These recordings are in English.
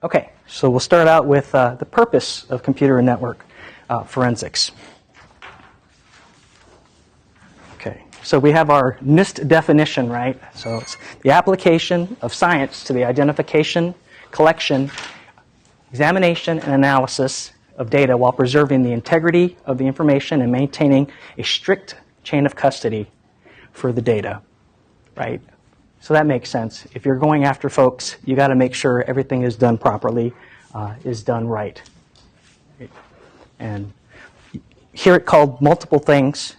Okay, so we'll start out with the purpose of computer and network forensics. Okay, so we have our NIST definition, right? So it's the application of science to the identification, collection, examination, and analysis of data while preserving the integrity of the information and maintaining a strict chain of custody for the data, right? So that makes sense. If you're going after folks, you got to make sure everything is done properly, is done right. And here it called multiple things.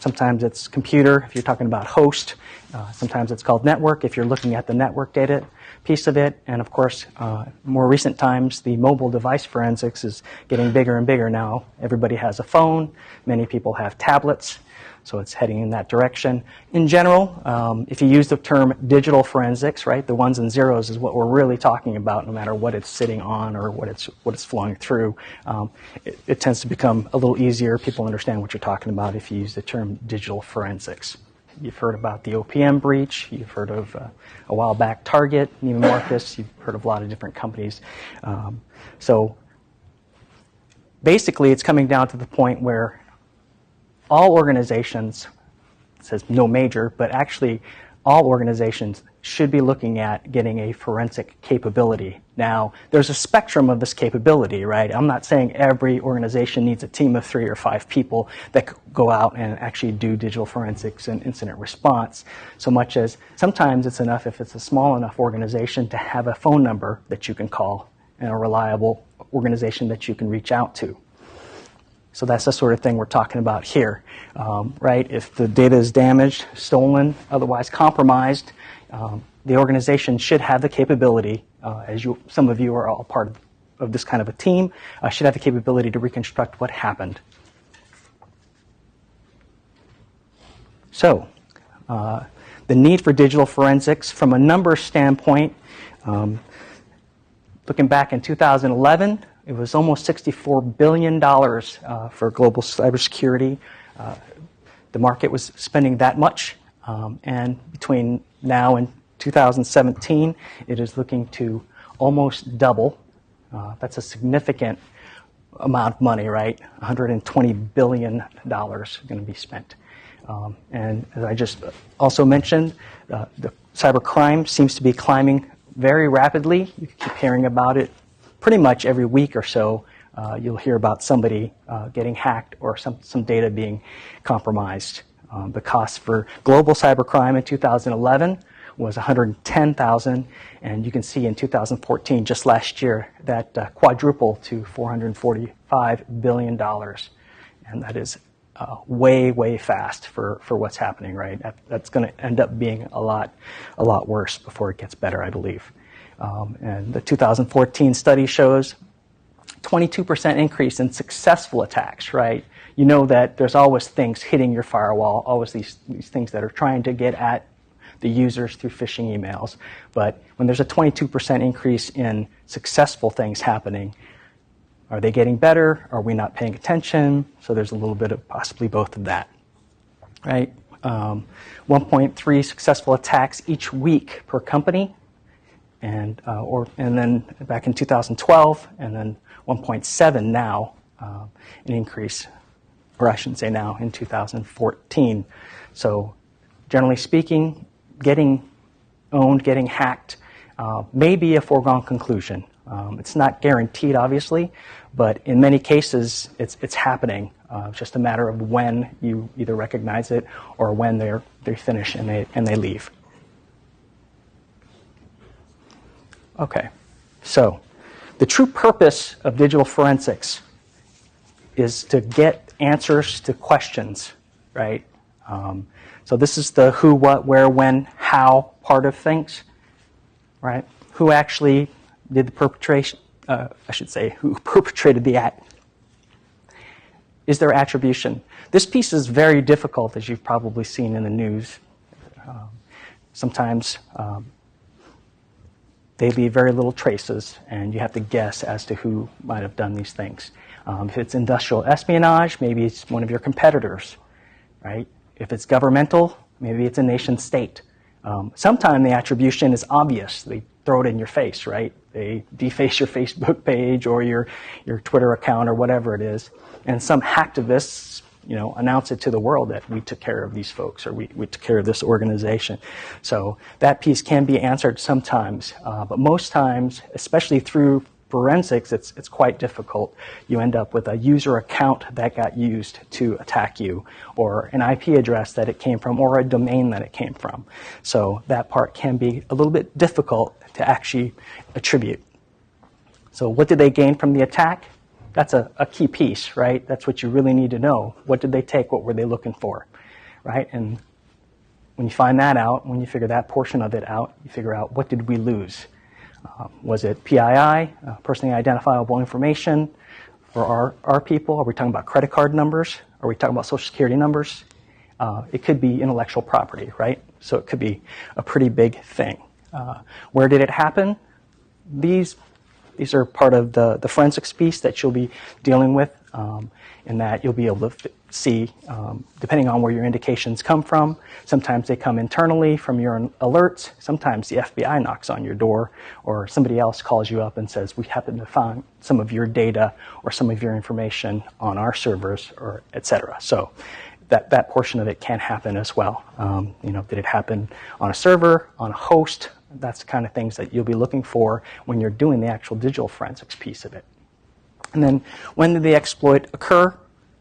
Sometimes it's computer, if you're talking about host. Sometimes it's called network, if you're looking at the network data piece of it. And of course, more recent times, the mobile device forensics is getting bigger and bigger now. Everybody has a phone. Many people have tablets. So it's heading in that direction. In general, if you use the term digital forensics, right, the ones and zeros is what we're really talking about, no matter what it's sitting on or what it's flowing through. It tends to become a little easier. People understand what you're talking about if you use the term digital forensics. You've heard about the OPM breach. You've heard of a while back Target, Neiman Marcus. You've heard of a lot of different companies. So basically, it's coming down to the point where all organizations, it says no major, but actually all organizations should be looking at getting a forensic capability. Now, there's a spectrum of this capability, right? I'm not saying every organization needs a team of 3 or 5 people that go out and actually do digital forensics and incident response, so much as sometimes it's enough, if it's a small enough organization, to have a phone number that you can call and a reliable organization that you can reach out to. So that's the sort of thing we're talking about here, right? If the data is damaged, stolen, otherwise compromised, the organization should have the capability, some of you are all part of this kind of a team, should have the capability to reconstruct what happened. So, the need for digital forensics from a numbers standpoint, looking back in 2011, it was almost $64 billion for global cybersecurity. The market was spending that much, and between now and 2017, it is looking to almost double. That's a significant amount of money, right? $120 billion going to be spent. And as I just also mentioned, the cybercrime seems to be climbing very rapidly. You keep hearing about it. Pretty much every week or so, you'll hear about somebody getting hacked or some data being compromised. The cost for global cybercrime in 2011 was $110,000, and you can see in 2014, just last year, that quadrupled to $445 billion. And that is way, way fast for what's happening, right? That's going to end up being a lot worse before it gets better, I believe. And the 2014 study shows 22% increase in successful attacks, right? You know that there's always things hitting your firewall, always these things that are trying to get at the users through phishing emails. But when there's a 22% increase in successful things happening, are they getting better? Are we not paying attention? So there's a little bit of possibly both of that, right? 1.3 successful attacks each week per company. And then back in 2012, and then 1.7 now, an increase, or I shouldn't say now, in 2014. So generally speaking, getting owned, getting hacked may be a foregone conclusion. It's not guaranteed, obviously, but in many cases, it's happening. It's just a matter of when you either recognize it or when they finish and they leave. Okay, so the true purpose of digital forensics is to get answers to questions, right? So this is the who, what, where, when, how part of things, right? Who actually did the perpetration, who perpetrated the act? Is there attribution? This piece is very difficult, as you've probably seen in the news. Sometimes they leave very little traces, and you have to guess as to who might have done these things. If it's industrial espionage, maybe it's one of your competitors, right? If it's governmental, maybe it's a nation state. Sometimes the attribution is obvious. throw it in your face, right? They deface your Facebook page or your Twitter account or whatever it is. And some hacktivists, announce it to the world that we took care of these folks or we took care of this organization. So that piece can be answered sometimes, but most times, especially through forensics, it's quite difficult. You end up with a user account that got used to attack you, or an IP address that it came from, or a domain that it came from. So that part can be a little bit difficult to actually attribute. So what did they gain from the attack? That's a key piece, right? That's what you really need to know. What did they take? What were they looking for, right? And when you find that out, when you figure that portion of it out, you figure out what did we lose? Was it PII, personally identifiable information for our people? Are we talking about credit card numbers? Are we talking about social security numbers? It could be intellectual property, right? So it could be a pretty big thing. Where did it happen? These are part of the forensics piece that you'll be dealing with, in that you'll be able to see, depending on where your indications come from. Sometimes they come internally from your alerts. Sometimes the FBI knocks on your door, or somebody else calls you up and says, we happen to find some of your data or some of your information on our servers, or et cetera. So that portion of it can happen as well. Did it happen on a server, on a host? That's the kind of things that you'll be looking for when you're doing the actual digital forensics piece of it. And then when did the exploit occur,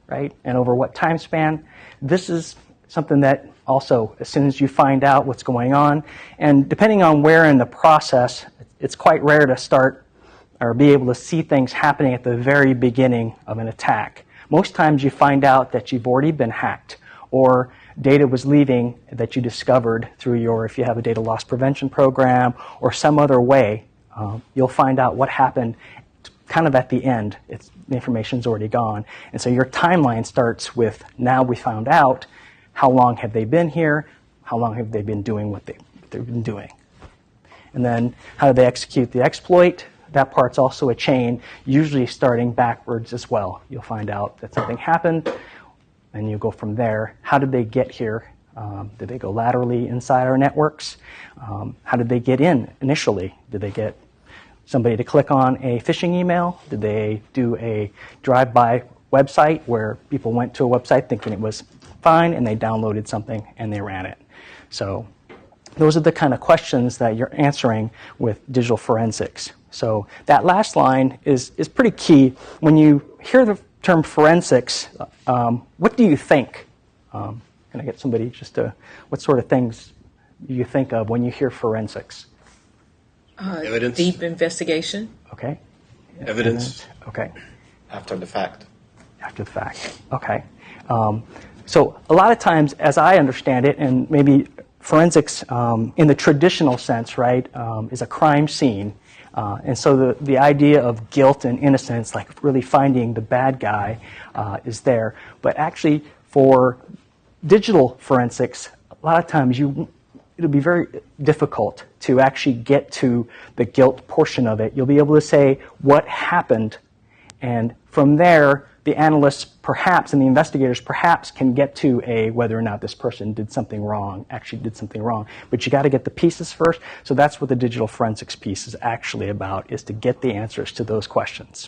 right? And over what time span? This is something that also, as soon as you find out what's going on, and depending on where in the process, it's quite rare to start or be able to see things happening at the very beginning of an attack. Most times you find out that you've already been hacked, or data was leaving that you discovered through if you have a data loss prevention program or some other way, you'll find out what happened kind of at the end. The information's already gone. And so your timeline starts with, now we found out, how long have they been here? How long have they been doing what they've been doing? And then how do they execute the exploit? That part's also a chain, usually starting backwards as well. You'll find out that something happened, and you go from there. How did they get here? Did they go laterally inside our networks? How did they get in initially? Did they get somebody to click on a phishing email? Did they do a drive-by website where people went to a website thinking it was fine and they downloaded something and they ran it? So those are the kind of questions that you're answering with digital forensics. So that last line is pretty key. When you hear the term forensics, what do you think? Can I get somebody what sort of things do you think of when you hear forensics? Evidence. Deep investigation. Okay. Evidence. Okay. After the fact. After the fact. Okay. So a lot of times, as I understand it, and maybe forensics in the traditional sense, right, is a crime scene. And so the idea of guilt and innocence, like really finding the bad guy, is there. But actually, for digital forensics, a lot of times it'll be very difficult to actually get to the guilt portion of it. You'll be able to say what happened, and from there, the analysts perhaps and the investigators perhaps can get to whether or not this person did something wrong, actually did something wrong. But you got to get the pieces first. So that's what the digital forensics piece is actually about, is to get the answers to those questions.